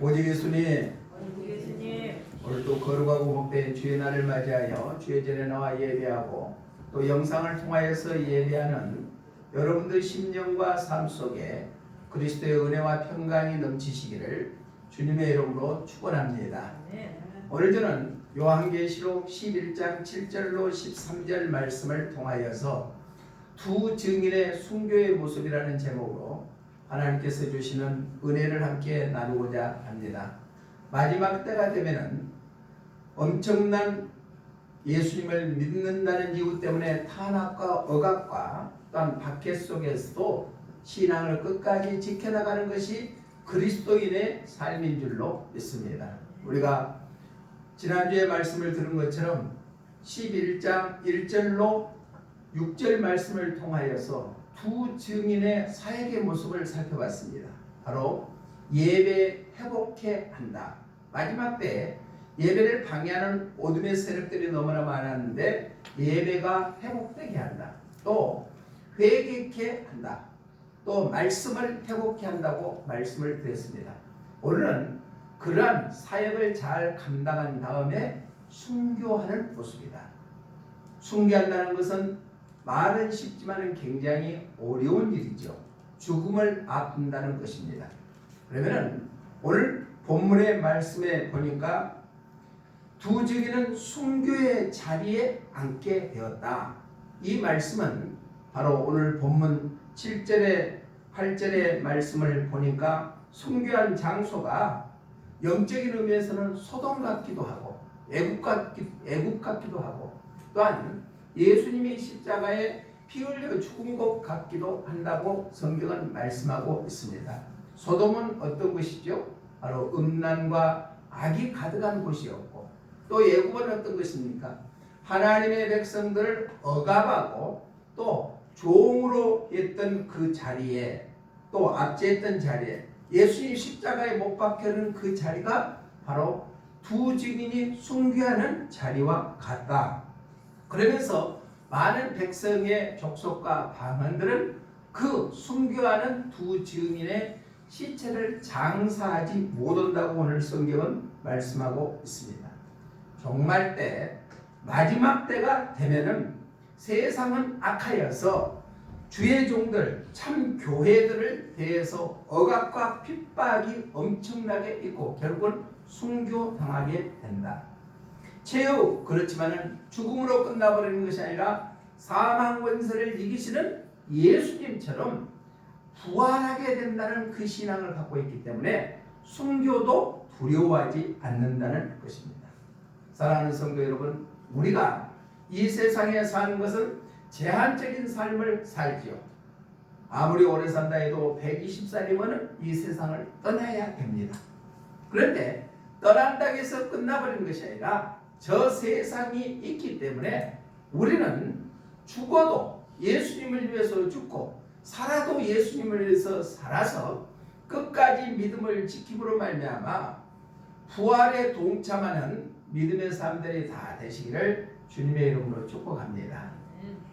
오직 예수님, 예수님, 오늘 또 거룩하고 복된 주의 날을 맞이하여 주의 전에 나와 예배하고 또 영상을 통하여서 예배하는 여러분들 심령과 삶 속에 그리스도의 은혜와 평강이 넘치시기를 주님의 이름으로 축원합니다. 오늘 저는 요한계시록 11장 7절로 13절 말씀을 통하여서 두 증인의 순교의 모습이라는 제목으로 하나님께서 주시는 은혜를 함께 나누고자 합니다. 마지막 때가 되면은 엄청난 예수님을 믿는다는 이유 때문에 탄압과 억압과 또한 박해 속에서도 신앙을 끝까지 지켜나가는 것이 그리스도인의 삶인 줄로 믿습니다. 우리가 지난주에 말씀을 들은 것처럼 11장 1절로 6절 말씀을 통하여서 두 증인의 사역의 모습을 살펴봤습니다. 바로 예배 회복해 한다. 마지막 때 예배를 방해하는 어둠의 세력들이 너무나 많았는데 예배가 회복되게 한다. 또 회개케 한다. 또 말씀을 회복케 한다고 말씀을 드렸습니다. 오늘은 그러한 사역을 잘 감당한 다음에 순교하는 모습이다. 순교한다는 것은 말은 쉽지만 굉장히 어려운 일이죠. 죽음을 앞둔다는 것입니다. 그러면 오늘 본문의 말씀에 보니까 두 증인은 순교의 자리에 앉게 되었다. 이 말씀은 바로 오늘 본문 7절에 8절의 말씀을 보니까 순교한 장소가 영적인 의미에서는 소돔 같기도 하고 애국 같기도 하고 또한 예수님이 십자가에 피 흘려 죽은 것 같기도 한다고 성경은 말씀하고 있습니다. 소돔은 어떤 곳이죠? 바로 음란과 악이 가득한 곳이었고 또 애국은 어떤 것입니까? 하나님의 백성들을 억압하고 또 종으로 했던 그 자리에 또 압제했던 자리에 예수님 십자가에 못 박혀는 그 자리가 바로 두 증인이 순교하는 자리와 같다. 그러면서 많은 백성의 족속과 방언들은 그 순교하는 두 증인의 시체를 장사하지 못한다고 오늘 성경은 말씀하고 있습니다. 종말 때 마지막 때가 되면은 세상은 악하여서 주의 종들 참 교회들을 대해서 억압과 핍박이 엄청나게 있고 결국은 순교당하게 된다. 최후 그렇지만은 죽음으로 끝나버리는 것이 아니라 사망 권세를 이기시는 예수님처럼 부활하게 된다는 그 신앙을 갖고 있기 때문에 순교도 두려워하지 않는다는 것입니다. 사랑하는 성도 여러분, 우리가 이 세상에 사는 것은 제한적인 삶을 살지요. 아무리 오래 산다 해도 120살이면 이 세상을 떠나야 됩니다. 그런데 떠난다고 해서 끝나버리는 것이 아니라 저 세상이 있기 때문에 우리는 죽어도 예수님을 위해서 죽고 살아도 예수님을 위해서 살아서 끝까지 믿음을 지킴으로 말미암아 부활에 동참하는 믿음의 사람들이 다 되시기를 주님의 이름으로 축복합니다.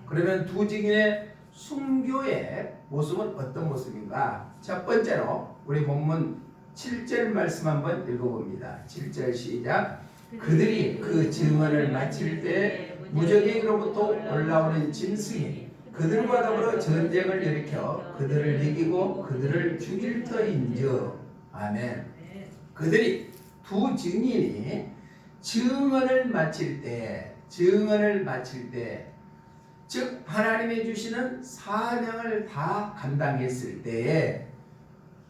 그러면 두 증인의 순교의 모습은 어떤 모습인가? 첫 번째로 우리 본문 7절 말씀 한번 읽어봅니다. 7절 시작. 그들이 그 증언을 마칠 때 무적에게로부터 올라오는 짐승이 그들과 더불어 전쟁을 일으켜 그들을 이기고 그들을 죽일 터인즉. 아멘. 그들이 두 증인이 증언을 마칠 때 즉 하나님이 주시는 사명을 다 감당했을 때에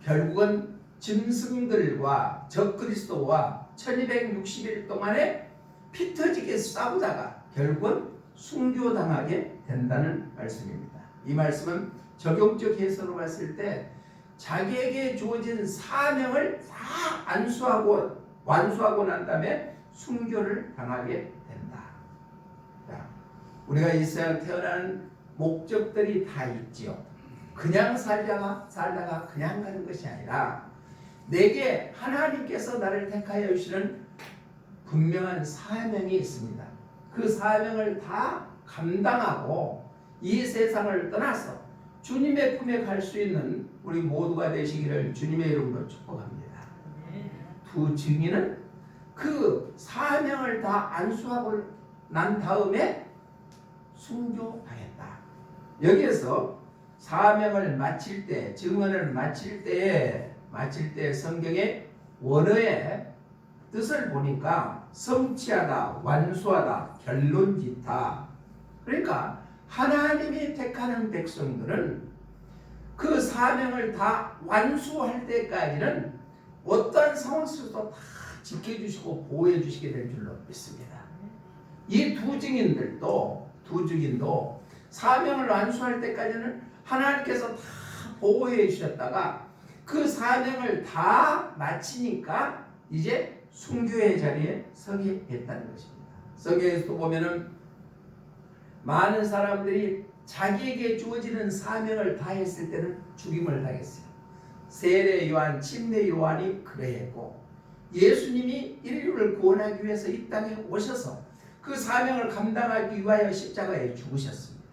결국은 짐승들과 적그리스도와 1260일 동안에 피 터지게 싸우다가 결국은 순교당하게 된다는 말씀입니다. 이 말씀은 적용적 해석으로 봤을 때 자기에게 주어진 사명을 다 완수하고 난 다음에 순교를 당하게 된다. 자, 우리가 이 세상 태어나는 목적들이 다 있지요. 그냥 살다가 그냥 가는 것이 아니라 내게 하나님께서 나를 택하여 주시는 분명한 사명이 있습니다. 그 사명을 다 감당하고 이 세상을 떠나서 주님의 품에 갈 수 있는 우리 모두가 되시기를 주님의 이름으로 축복합니다. 두 증인은 그 사명을 다 안수하고 난 다음에 순교하였다. 여기에서 사명을 마칠 때, 증언을 마칠 때에 성경의 원어의 뜻을 보니까 성취하다, 완수하다, 결론짓다. 그러니까 하나님이 택하는 백성들은 그 사명을 다 완수할 때까지는 어떠한 상황 속에서도 다 지켜주시고 보호해 주시게 될 줄로 믿습니다. 이 두 증인도 사명을 완수할 때까지는 하나님께서 다 보호해 주셨다가 그 사명을 다 마치니까 이제 순교의 자리에 서게 됐다는 것입니다. 성경에서 보면은 많은 사람들이 자기에게 주어지는 사명을 다했을 때는 죽임을 당했어요. 세례 요한, 침례 요한이 그러했고, 예수님이 인류를 구원하기 위해서 이 땅에 오셔서 그 사명을 감당하기 위하여 십자가에 죽으셨습니다.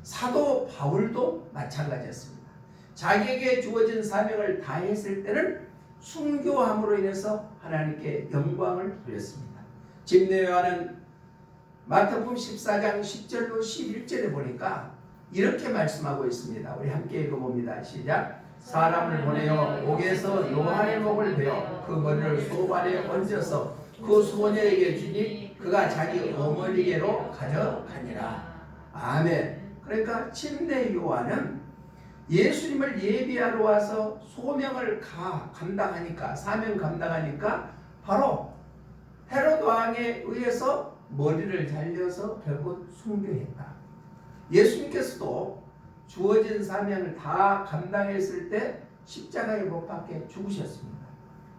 사도 바울도 마찬가지였습니다. 자기에게 주어진 사명을 다했을 때는 순교함으로 인해서 하나님께 영광을 돌렸습니다. 침례 요한은 마태복음 14장 10절로 11절에 보니까 이렇게 말씀하고 있습니다. 우리 함께 읽어봅니다. 시작. 사람을 보내어 옥에서 요한의 목을 베어 그 머리를 소발에 얹어서 그 소녀에게 주니 그가 자기 어머니에게로 가져가니라. 아멘. 그러니까 침례 요한은 예수님을 예비하러 와서 소명을 감당하니까, 사명 감당하니까 바로 헤롯 왕에 의해서 머리를 잘려서 결국 순교했다. 예수님께서도 주어진 사명을 다 감당했을 때 십자가에 못 박혀 죽으셨습니다.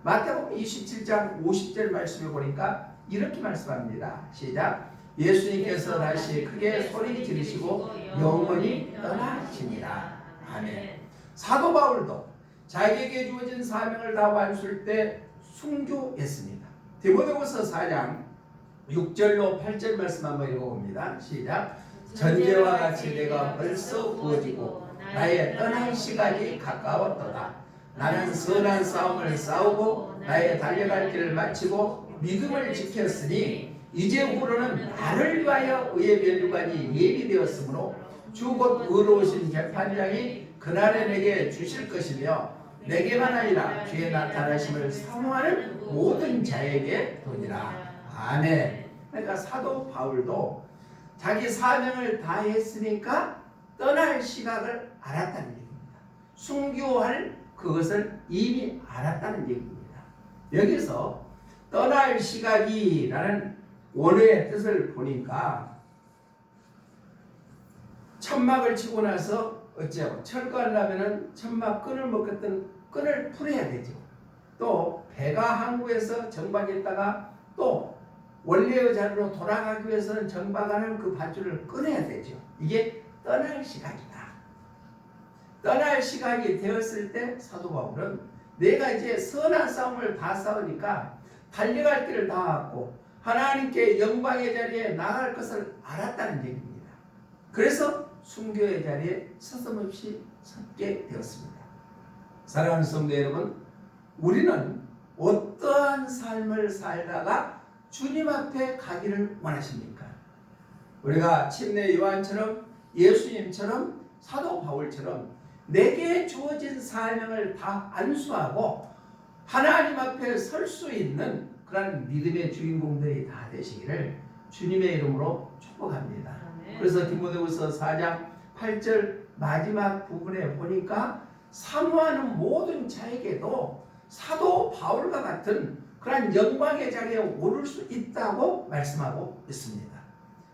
마태복음 27장 50절 말씀을 보니까 이렇게 말씀합니다. 시작. 예수님께서 다시 크게 소리 지르시고 영원히 떠나시니라. 아멘. 사도 바울도 자기에게 주어진 사명을 다 완수할 때 순교했습니다. 디모데후서 4장 6절로 8절 말씀 한번 읽어봅니다. 시작. 전제와 같이 내가 벌써 부어지고 나의 떠날 시간이 가까웠도다. 나는 선한 싸움을 싸우고 나의 달려갈 길을 마치고 믿음을 지켰으니 이제후로는 나를 위하여 의의 면류관이 예비되었으므로 주 곧 의로우신 재판장이 그날에 내게 주실 것이며 내게만 아니라 주의 나타나심을 사모하는 모든 자에게 도니라. 아멘. 그러니까 사도 바울도 자기 사명을 다 했으니까 떠날 시각을 알았다는 얘기입니다. 순교할 그것을 이미 알았다는 얘기입니다. 여기서 떠날 시각이라는 원어의 뜻을 보니까 천막을 치고 나서 어째요? 철거하려면 천막 끈을 묶었던 끈을 풀어야 되죠. 또 배가 항구에서 정박했다가 또 원래의 자리로 돌아가기 위해서는 정박하는 그 밧줄을 끊어야 되죠. 이게 떠날 시각이다. 떠날 시각이 되었을 때 사도 바울은 내가 이제 선한 싸움을 다 싸우니까 달려갈 길을 다 왔고 하나님께 영광의 자리에 나갈 것을 알았다는 얘기입니다. 그래서 순교의 자리에 서슴없이 섰게 되었습니다. 사랑하는 성도 여러분, 우리는 어떠한 삶을 살다가 주님 앞에 가기를 원하십니까? 우리가 침례 요한처럼 예수님처럼 사도 바울처럼 내게 주어진 사명을 다 안수하고 하나님 앞에 설 수 있는 그런 믿음의 주인공들이 다 되시기를 주님의 이름으로 축복합니다. 그래서 디모데후서 4장 8절 마지막 부분에 보니까 사모하는 모든 자에게도 사도 바울과 같은 그런 영광의 자리에 오를 수 있다고 말씀하고 있습니다.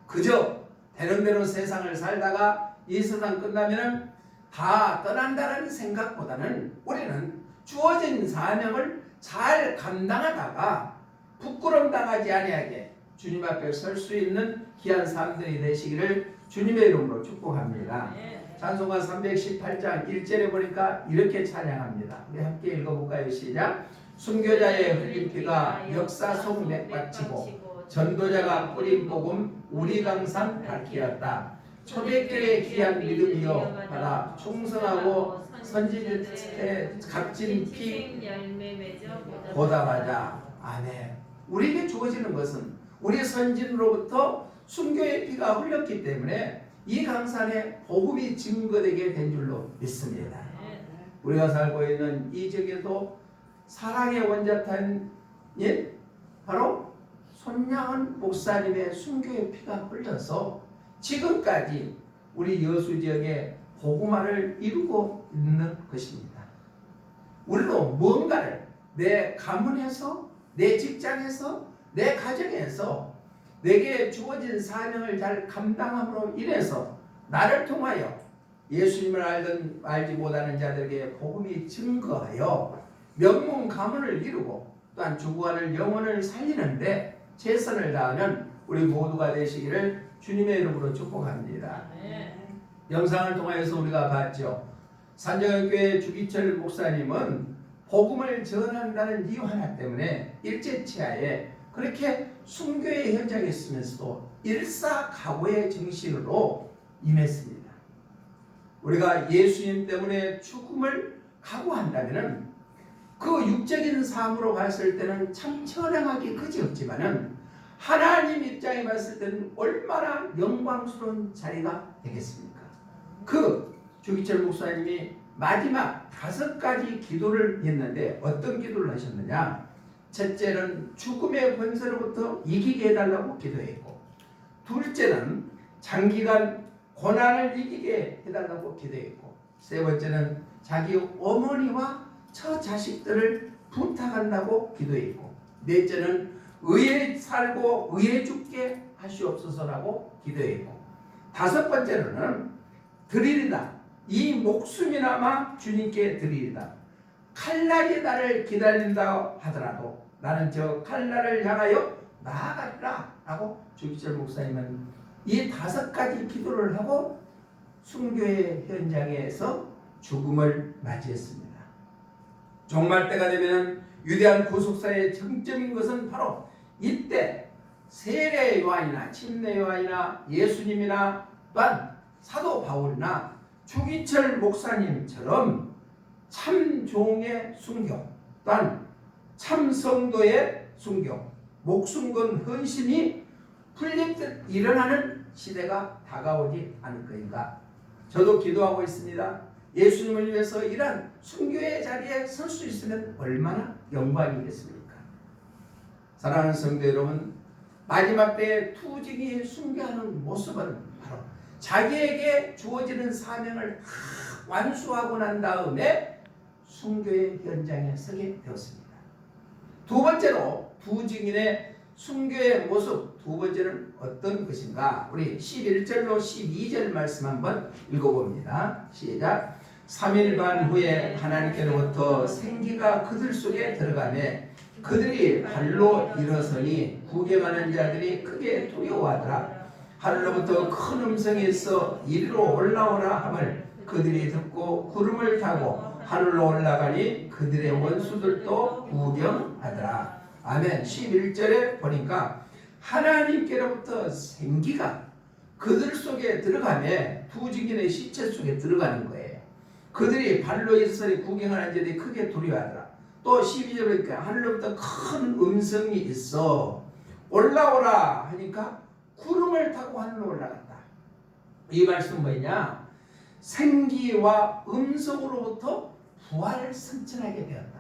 그저 되는대로 세상을 살다가 이 세상 끝나면 다 떠난다는 생각보다는 우리는 주어진 사명을 잘 감당하다가 부끄럼 당하지 아니하게 주님 앞에 설 수 있는 귀한 삶들이 되시기를 주님의 이름으로 축복합니다. 찬송가 318장 1절에 보니까 이렇게 찬양합니다. 우리 함께 읽어볼까요? 시작. 순교자의 흘린 피가 역사 속 맥받치고 전도자가 뿌린 복음 우리 강산 밝히었다. 초대교회의 귀한 믿음이여 받아 충성하고 선지자 때 값진 피 열매 맺어 보답하자. 아멘. 우리에게 주어지는 것은 우리 선진으로부터 순교의 피가 흘렸기 때문에 이 강산에 복음이 증거되게 된 줄로 믿습니다. 우리가 살고 있는 이 지역에도 사랑의 원자탄인 바로 손양은 목사님의 순교의 피가 흘려서 지금까지 우리 여수 지역에 복음화를 이루고 있는 것입니다. 우리도 뭔가를 내 가문에서, 내 직장에서, 내 가정에서 내게 주어진 사명을 잘 감당함으로 인해서 나를 통하여 예수님을 알든 알지 못하는 자들에게 복음이 증거하여 명문 가문을 이루고 또한 죽어가는 영혼을 살리는데 최선을 다하는 우리 모두가 되시기를 주님의 이름으로 축복합니다. 영상을 통하여서 우리가 봤죠. 산정교회 주기철 목사님은 복음을 전한다는 이유 하나 때문에 일제치하에 그렇게 순교의 현장에 있으면서도 일사각오의 정신으로 임했습니다. 우리가 예수님 때문에 죽음을 각오한다면 그 육적인 삶으로 봤을 때는 참 처량하기 그지없지만은 하나님 입장에 봤을 때는 얼마나 영광스러운 자리가 되겠습니까? 그 주기철 목사님이 마지막 5가지 기도를 했는데 어떤 기도를 하셨느냐? 첫째는 죽음의 권세로부터 이기게 해달라고 기도했고, 둘째는 장기간 고난을 이기게 해달라고 기도했고, 세 번째는 자기 어머니와 처자식들을 부탁한다고 기도했고, 넷째는 의에 살고 의에 죽게 하시옵소서라고 기도했고, 다섯 번째로는 드리리다. 이 목숨이나마 주님께 드리리다. 칼날이 나를 기다린다 하더라도 나는 저 칼날을 향하여 나아가리라 라고 주기철 목사님은 이 5가지 기도를 하고 순교의 현장에서 죽음을 맞이했습니다. 종말 때가 되면 위대한 구속사의 정점인 것은 바로 이때 세례 요한이나 침례 요한이나 예수님이나 또한 사도 바울이나 주기철 목사님처럼 참종의 순교, 또한 참성도의 순교, 목숨 건 헌신이 풀립듯 일어나는 시대가 다가오지 않을 것인가. 저도 기도하고 있습니다. 예수님을 위해서 이런 순교의 자리에 설 수 있으면 얼마나 영광이겠습니까? 사랑하는 성도 여러분, 마지막 때에 투직이 순교하는 모습은 바로 자기에게 주어지는 사명을 다 완수하고 난 다음에 순교의 현장에 서게 되었습니다. 두 번째로 두 증인의 순교의 모습, 두 번째는 어떤 것인가? 우리 11절로 12절 말씀 한번 읽어봅니다. 시작. 3일 반 후에 하나님께로부터 생기가 그들 속에 들어가매 그들이 발로 일어서니 구경하는 자들이 크게 두려워하더라. 하늘로부터 큰 음성이 있어 이리로 올라오라 함을 그들이 듣고 구름을 타고 하늘로 올라가니 그들의 원수들도 구경하더라. 아멘. 11절에 보니까 하나님께로부터 생기가 그들 속에 들어가며 두 증인의 시체 속에 들어가는 거예요. 그들이 발로 일어서니 구경하는 자들이 크게 두려워하더라. 또 12절에 보니까 하늘로부터 큰 음성이 있어 올라오라 하니까 구름을 타고 하늘로 올라갔다. 이 말씀은 뭐냐? 생기와 음성으로부터 부활을 선천하게 되었다.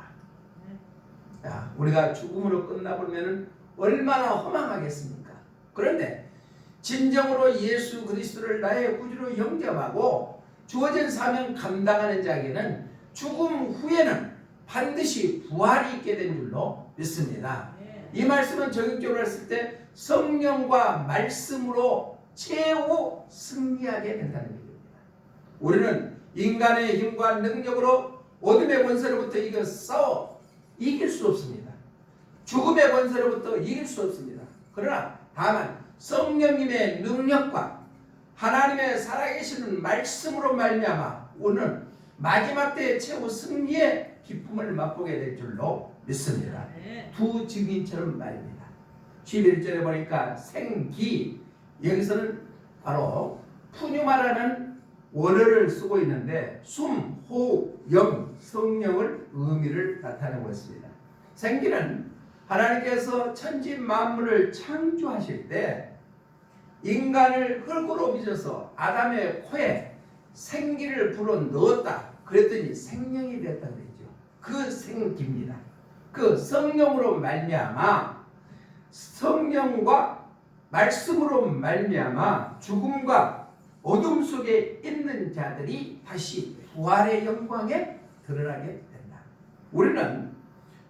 야, 우리가 죽음으로 끝나버리면 얼마나 허망하겠습니까? 그런데 진정으로 예수 그리스도를 나의 구주로 영접하고 주어진 사명 감당하는 자에게는 죽음 후에는 반드시 부활이 있게 된 줄로 믿습니다. 이 말씀은 적용적으로 했을 때 성령과 말씀으로 최후 승리하게 된다는 얘기입니다. 우리는 인간의 힘과 능력으로 어둠의 권세로부터 이겨 싸워 이길 수 없습니다. 죽음의 권세로부터 이길 수 없습니다. 그러나 다만 성령님의 능력과 하나님의 살아계시는 말씀으로 말미암아 오늘 마지막 때의 최후 승리의 기쁨을 맛보게 될 줄로 믿습니다. 두 증인처럼 말입니다. 11절에 보니까 생기, 여기서는 바로 푸뉴마라는 원어를 쓰고 있는데 숨, 호흡, 영, 성령을 의미를 나타내고 있습니다. 생기는 하나님께서 천지 만물을 창조하실 때 인간을 흙으로 빚어서 아담의 코에 생기를 불어 넣었다. 그랬더니 생명이 됐다 그랬죠. 그 생기입니다. 그 성령으로 말미암아 성령과 말씀으로 말미암아 죽음과 어둠 속에 있는 자들이 다시 부활의 영광에 드러나게 된다. 우리는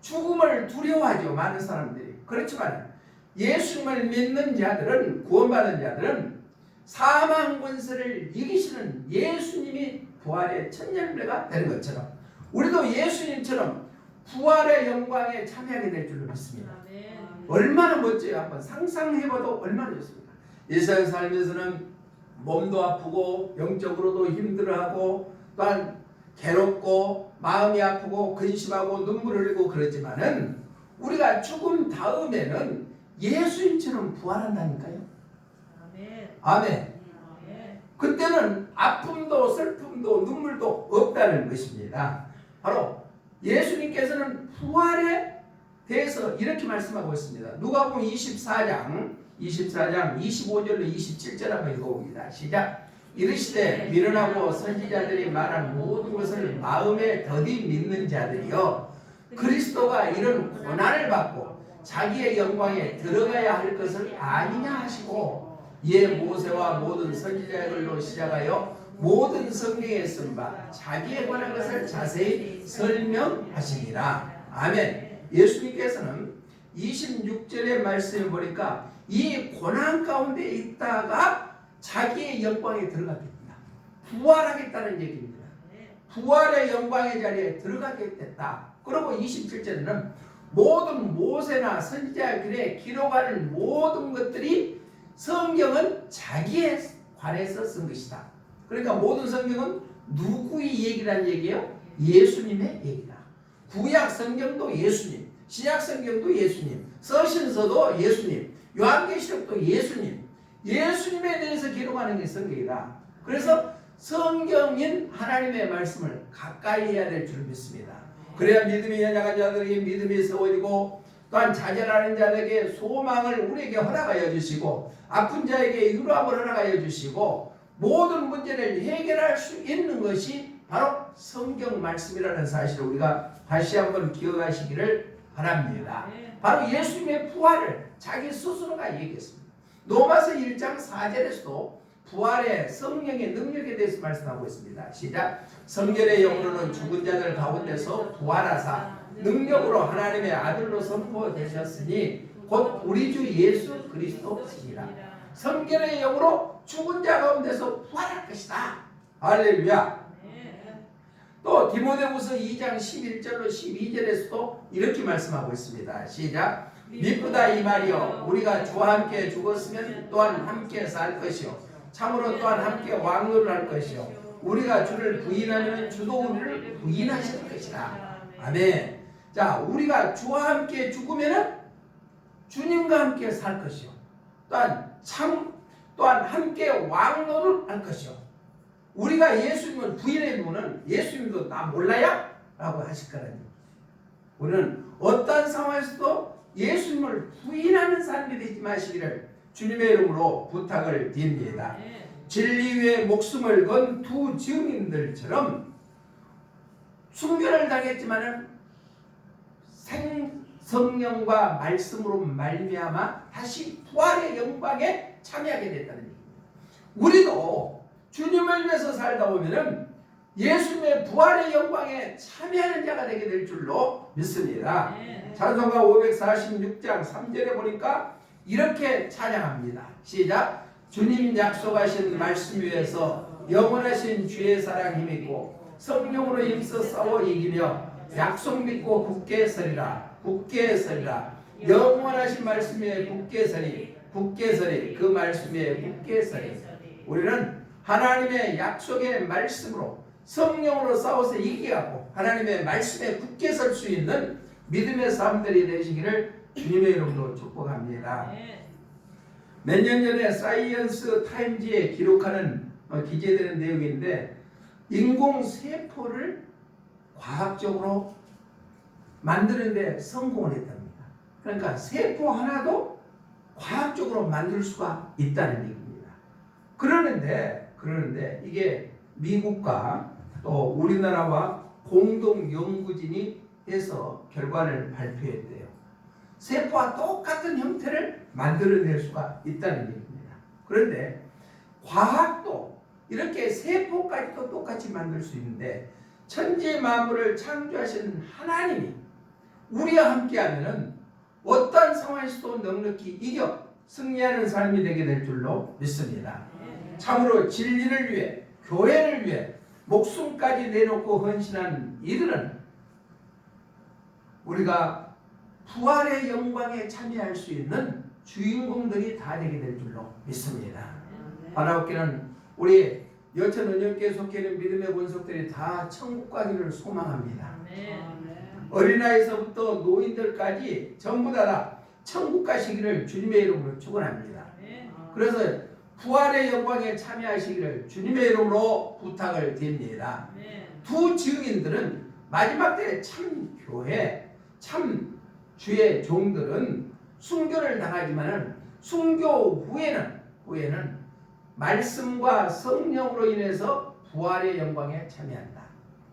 죽음을 두려워하죠. 많은 사람들이. 그렇지만 예수님을 믿는 자들은, 구원받은 자들은 사망 권세를 이기시는 예수님이 부활의 첫 열매가 되는 것처럼 우리도 예수님처럼 부활의 영광에 참여하게 될 줄로 믿습니다. 얼마나 멋져요. 한번 상상해봐도 얼마나 좋습니까? 이 세상 살면서는 몸도 아프고 영적으로도 힘들어하고 또한 괴롭고 마음이 아프고 근심하고 눈물을 흘리고 그러지만은 우리가 죽음 다음에는 예수님처럼 부활한다니까요. 아멘. 그때는 아픔도 슬픔도 눈물도 없다는 것입니다. 바로 예수님께서는 부활에 대해서 이렇게 말씀하고 있습니다. 누가복음 24장 25절로 27절 한번 읽어봅니다. 시작. 이르시되 미련하고 선지자들이 말한 모든 것을 마음에 더디 믿는 자들이여 그리스도가 이런 고난을 받고 자기의 영광에 들어가야 할 것을 아니냐 하시고 이에 모세와 모든 선지자의 글로 시작하여 모든 성경에 쓴 바 자기에 관한 것을 자세히 설명하시니라. 아멘. 예수님께서는 26절의 말씀을 보니까 이 고난 가운데 있다가 자기의 영광에 들어가겠다. 부활하겠다는 얘기입니다. 부활의 영광의 자리에 들어가게 됐다. 그리고 27절에는 모든 모세나 선지자의 글에 기록하는 모든 것들이 성경은 자기에 관해서 쓴 것이다. 그러니까 모든 성경은 누구의 얘기란 얘기예요? 예수님의 얘기다. 구약 성경도 예수님, 신약 성경도 예수님, 서신서도 예수님, 요한계시록도 예수님, 예수님에 대해서 기록하는 게 성경이다. 그래서 성경인 하나님의 말씀을 가까이 해야 될 줄 믿습니다. 그래야 믿음이 연약한 자들에게 믿음이 세워지고 또한 자절하는 자들에게 소망을 우리에게 허락하여 주시고 아픈 자에게 위로함을 허락하여 주시고 모든 문제를 해결할 수 있는 것이 바로 성경 말씀이라는 사실을 우리가 다시 한번 기억하시기를 바랍니다. 바로 예수님의 부활을 자기 스스로가 얘기했습니다. 로마서 1장 4절에서도 부활의 성령의 능력에 대해서 말씀하고 있습니다. 시작. 성결의 영으로는 죽은 자들 가운데서 부활하사 능력으로 하나님의 아들로 선포되셨으니 곧 우리 주 예수 그리스도시니라. 성결의 영으로 죽은 자 가운데서 부활할 것이다. 할렐루야. 또 디모데후서 2장 11절로 12절에서도 이렇게 말씀하고 있습니다. 시작. 미쁘다 이 말이요 우리가 주와 함께 죽었으면 또한 함께 살 것이요 참으로 또한 함께 왕노를 할 것이요 우리가 주를 부인하면 주도 우리를 부인하실 것이다. 아멘. 자, 우리가 주와 함께 죽으면은 주님과 함께 살 것이요 또한 함께 왕노를 할 것이요 우리가 예수님을 부인해 두면 예수님도 나 몰라요? 라고 하실 거라니. 우리는 어떤 상황에서도 예수님을 부인하는 삶이 되지 마시기를 주님의 이름으로 부탁을 드립니다. 진리 위에 목숨을 건 두 증인들처럼 순교를 당했지만은 성령과 말씀으로 말미암아 다시 부활의 영광에 참여하게 됐다는 얘기입니다. 우리도 주님을 위해서 살다 보면은 예수님의 부활의 영광에 참여하는 자가 되게 될 줄로 믿습니다. 찬송가 546장 3절에 보니까 이렇게 찬양합니다. 시작. 주님 약속하신 말씀 위에서 영원하신 주의 사랑 힘있고 성령으로 힘써 싸워 이기며 약속 믿고 굳게 서리라. 굳게 서리라. 영원하신 말씀 위에 굳게 서리. 굳게 서리. 그 말씀 위에 굳게 서리. 우리는 하나님의 약속의 말씀으로 성령으로 싸워서 이기하고 하나님의 말씀에 굳게 설 수 있는 믿음의 사람들이 되시기를 주님의 이름으로 축복합니다. 몇 년 전에 사이언스 타임즈에 기록하는 기재되는 내용인데 인공세포를 과학적으로 만드는데 성공을 했답니다. 그러니까 세포 하나도 과학적으로 만들 수가 있다는 얘기입니다. 그러는데 이게 미국과 또 우리나라와 공동 연구진이 해서 결과를 발표했대요. 세포와 똑같은 형태를 만들어낼 수가 있다는 얘기입니다. 그런데 과학도 이렇게 세포까지도 똑같이 만들 수 있는데 천지 만물을 창조하신 하나님이 우리와 함께하면은 어떤 상황에서도 넉넉히 이겨 승리하는 삶이 되게 될 줄로 믿습니다. 참으로 진리를 위해 교회를 위해 목숨까지 내놓고 헌신한 이들은 우리가 부활의 영광에 참여할 수 있는 주인공들이 다 되게 될 줄로 믿습니다. 바라옵기는 우리 여천언약교에 속해 있는 믿음의 본속들이 다 천국 가기를 소망합니다. 어린아이서부터 노인들까지 전부 다 천국 가시기를 주님의 이름으로 축원합니다. 그래서 부활의 영광에 참여하시기를 주님의 이름으로 부탁을 드립니다. 두 증인들은 마지막 때 참 교회, 참 주의 종들은 순교를 당하지만은 순교 후에는 말씀과 성령으로 인해서 부활의 영광에 참여한다.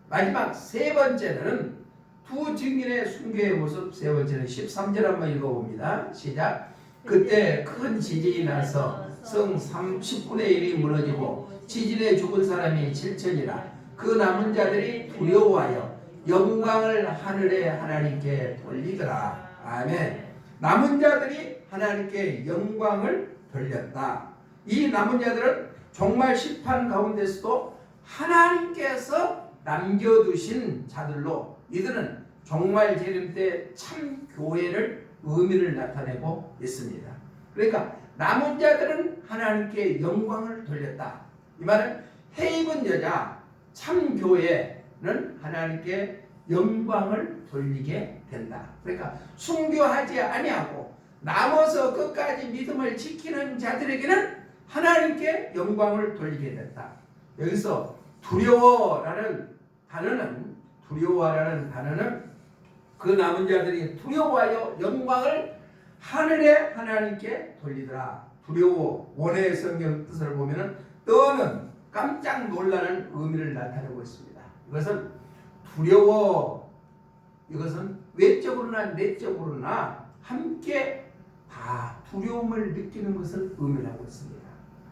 마지막 세 번째는 두 증인의 순교의 모습. 세 번째는 13절 한번 읽어봅니다. 시작. 그때 큰 지진이 나서 성 30분의 1이 무너지고 지진에 죽은 사람이 7천이라. 그 남은 자들이 두려워하여 영광을 하늘의 하나님께 돌리더라. 아멘. 남은 자들이 하나님께 영광을 돌렸다. 이 남은 자들은 정말 심판 가운데서도 하나님께서 남겨두신 자들로 이들은 종말 재림 때 참 교회를 의미를 나타내고 있습니다. 그러니까 남은 자들은 하나님께 영광을 돌렸다. 이 말은 해입은 여자 참 교회는 하나님께 영광을 돌리게 된다. 그러니까 순교하지 아니하고 남아서 끝까지 믿음을 지키는 자들에게는 하나님께 영광을 돌리게 된다. 여기서 두려워라는 단어는 그 남은 자들이 두려워하여 영광을 하늘의 하나님께 돌리더라. 두려워 원어의 성경 뜻을 보면은 떠는 깜짝 놀라는 의미를 나타내고 있습니다. 이것은 두려워, 이것은 외적으로나 내적으로나 함께 다 두려움을 느끼는 것을 의미하고 있습니다.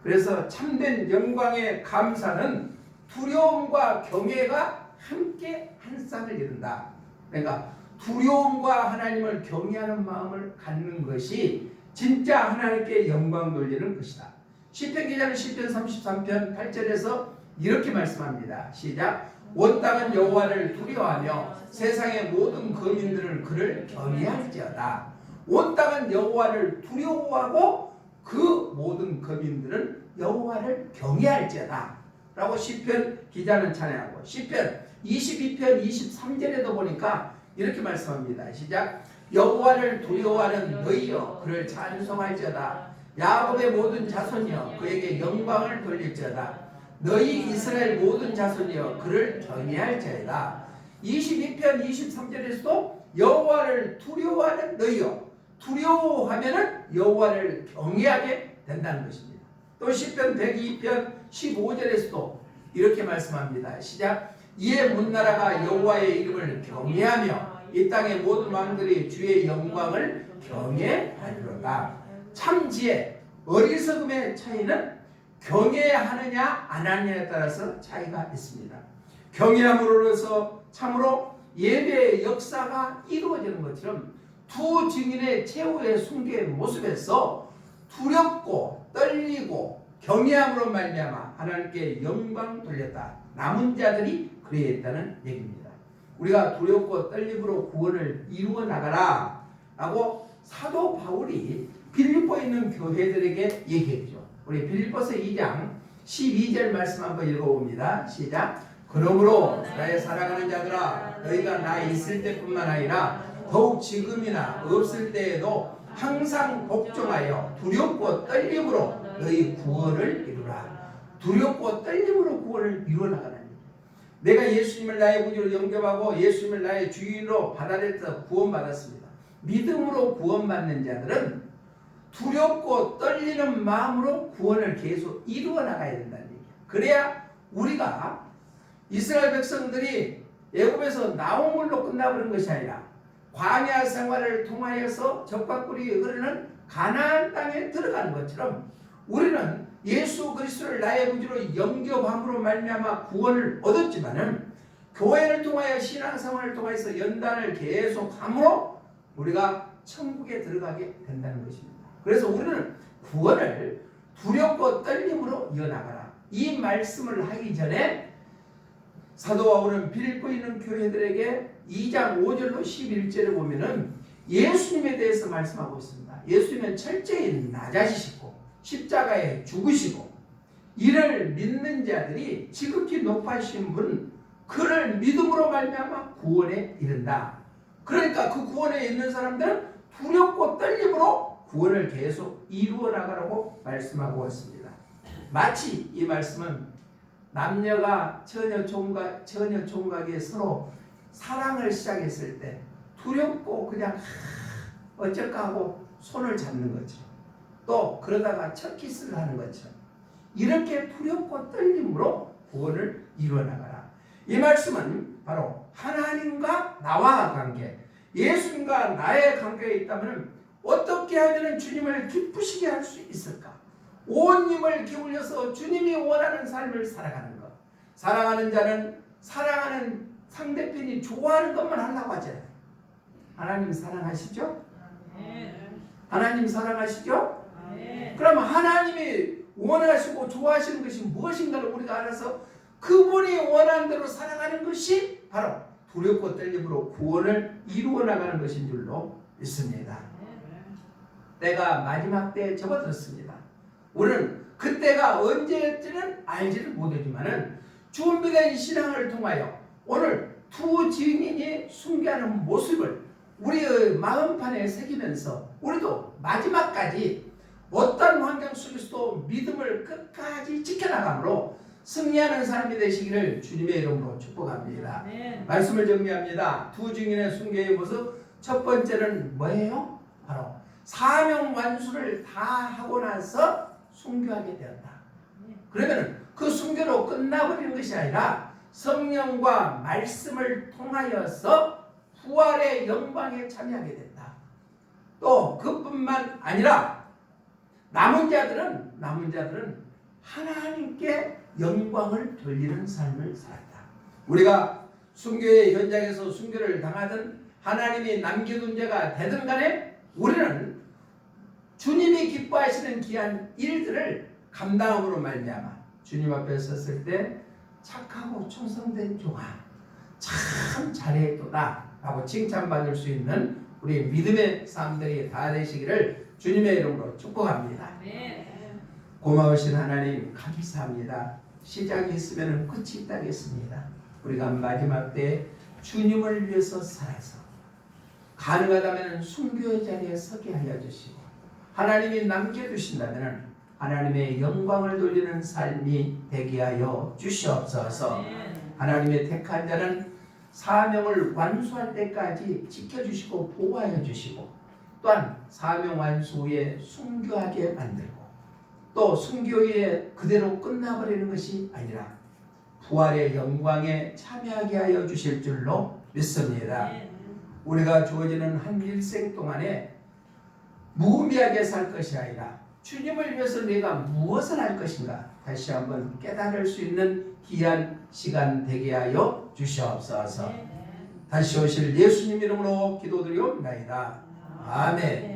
그래서 참된 영광의 감사는 두려움과 경외가 함께 한 쌍을 이룬다. 그러니까 두려움과 하나님을 경외하는 마음을 갖는 것이 진짜 하나님께 영광 돌리는 것이다. 시편 기자는 시편 33편 8절에서 이렇게 말씀합니다. 시작. 온 땅은 여호와를 두려워하며 세상의 모든 거민들은 그를 경외할지어다. 온 땅은 여호와를 두려워하고 그 모든 거민들은 여호와를 경외할지어다 라고 시편 기자는 찬양하고, 시편 22편 23절에도 보니까 이렇게 말씀합니다. 시작. 여호와를 두려워하는 너희여 그를 찬송할지어다. 야곱의 모든 자손이여 그에게 영광을 돌릴지어다. 너희 이스라엘 모든 자손이여 그를 경외할지어다. 22편 23절에서도 여호와를 두려워하는 너희여, 두려워하면은 여호와를 경외하게 된다는 것입니다. 또 시편 102편 15절에서도 이렇게 말씀합니다. 시작. 이에 문나라가 여호와의 이름을 경외하며 이 땅의 모든 왕들이 주의 영광을 경외하리로다. 참 지혜, 어리석음의 차이는 경외하느냐 안 하느냐에 따라서 차이가 있습니다. 경외함으로써 참으로 예배의 역사가 이루어지는 것처럼 두 증인의 최후의 순교의 모습에서 두렵고 떨리고 경외함으로 말미암아 하나님께 영광 돌렸다. 남은 자들이 그래야 했다는 얘기입니다. 우리가 두렵고 떨림으로 구원을 이루어 나가라 라고 사도 바울이 빌립보에 있는 교회들에게 얘기했죠. 우리 빌립보서 2장 12절 말씀 한번 읽어봅니다. 시작. 그러므로 나의 사랑하는 자들아 너희가 나 있을 때뿐만 아니라 더욱 지금이나 없을 때에도 항상 복종하여 두렵고 떨림으로 너희 구원을 이루라. 두렵고 떨림으로 구원을 이루어나가는 일이에요. 내가 예수님을 나의 구주로 영접하고 예수님을 나의 주인으로 받아들여서 구원받았습니다. 믿음으로 구원받는 자들은 두렵고 떨리는 마음으로 구원을 계속 이루어나가야 된다는 얘기예요. 그래야 우리가 이스라엘 백성들이 애굽에서 나온 걸로 끝나버린 것이 아니라 광야 생활을 통하여서 적과 꿀이 흐르는 가나안 땅에 들어가는 것처럼 우리는 예수 그리스도를 나의 구주로 영접함으로 말미암아 구원을 얻었지만은 교회를 통하여 신앙생활을 통해서 연단을 계속함으로 우리가 천국에 들어가게 된다는 것입니다. 그래서 우리는 구원을 두렵고 떨림으로 이어나가라. 이 말씀을 하기 전에 사도 바울은 빌립보에 있는 교회들에게 2장 5절로 11절을 보면은 예수님에 대해서 말씀하고 있습니다. 예수님은 철저히 낮아지시고 십자가에 죽으시고 이를 믿는 자들이 지극히 높아신 분 그를 믿음으로 말미암아 구원에 이른다. 그러니까 그 구원에 있는 사람들은 두렵고 떨림으로 구원을 계속 이루어 나가라고 말씀하고 있습니다. 마치 이 말씀은 남녀가 처녀 총각이 서로 사랑을 시작했을 때 두렵고 그냥 어쩔까 하고 손을 잡는 것처럼 또 그러다가 첫 키스를 하는 것처럼 이렇게 두렵고 떨림으로 구원을 이루어 나가라. 이 말씀은 바로 하나님과 나와 관계, 예수님과 나의 관계에 있다면 어떻게 하면 주님을 기쁘시게 할 수 있을까? 온 힘을 기울여서 주님이 원하는 삶을 살아가는 것. 사랑하는 자는 사랑하는 상대편이 좋아하는 것만 하려고 하잖아요. 하나님 사랑하시죠? 하나님 사랑하시죠? 그러면 하나님이 원하시고 좋아하시는 것이 무엇인가를 우리가 알아서 그분이 원하는 대로 살아가는 것이 바로 두렵고 떨림으로 구원을 이루어 나가는 것인 줄로 믿습니다. 때가 마지막 때에 접어들었습니다. 우리는 그때가 언제일지는 알지를 못하지만은 준비된 신앙을 통하여 오늘 두 증인이 순교하는 모습을 우리의 마음판에 새기면서 우리도 마지막까지 어떤 환경 속에서도 믿음을 끝까지 지켜나가므로 승리하는 삶이 되시기를 주님의 이름으로 축복합니다. 말씀을 정리합니다. 두 증인의 순교의 모습, 첫 번째는 뭐예요? 바로 사명 완수를 다 하고 나서 순교하게 되었다. 그러면 그 순교로 끝나버리는 것이 아니라 성령과 말씀을 통하여서 부활의 영광에 참여하게 된다. 또 그뿐만 아니라 남은 자들은 하나님께 영광을 돌리는 삶을 살았다. 우리가 순교의 현장에서 순교를 당하든 하나님이 남겨둔 자가 되든 간에 우리는 주님이 기뻐하시는 귀한 일들을 감당함으로 말미암아 주님 앞에 섰을 때 착하고 충성된 종아 참 잘했도다 라고 칭찬받을 수 있는 우리 믿음의 삶들이 다 되시기를 주님의 이름으로 축복합니다. 고마우신 하나님 감사합니다. 시작이 있으면 끝이 있다겠습니다. 우리가 마지막 때 주님을 위해서 살아서 가능하다면 순교의 자리에 서게 하여 주시고 하나님이 남겨두신다면 하나님의 영광을 돌리는 삶이 되게 하여 주시옵소서. 하나님의 택한 자는 사명을 완수할 때까지 지켜주시고 보호하여 주시고 또한 사명 완수 후에 순교하게 만들고 또 순교 후에 그대로 끝나버리는 것이 아니라 부활의 영광에 참여하게 하여 주실 줄로 믿습니다. 우리가 주어지는 한 일생 동안에 무의미하게 살 것이 아니라 주님을 위해서 내가 무엇을 할 것인가 다시 한번 깨달을 수 있는 귀한 시간 되게 하여 주시옵소서. 다시 오실 예수님 이름으로 기도드리옵나이다. 아멘.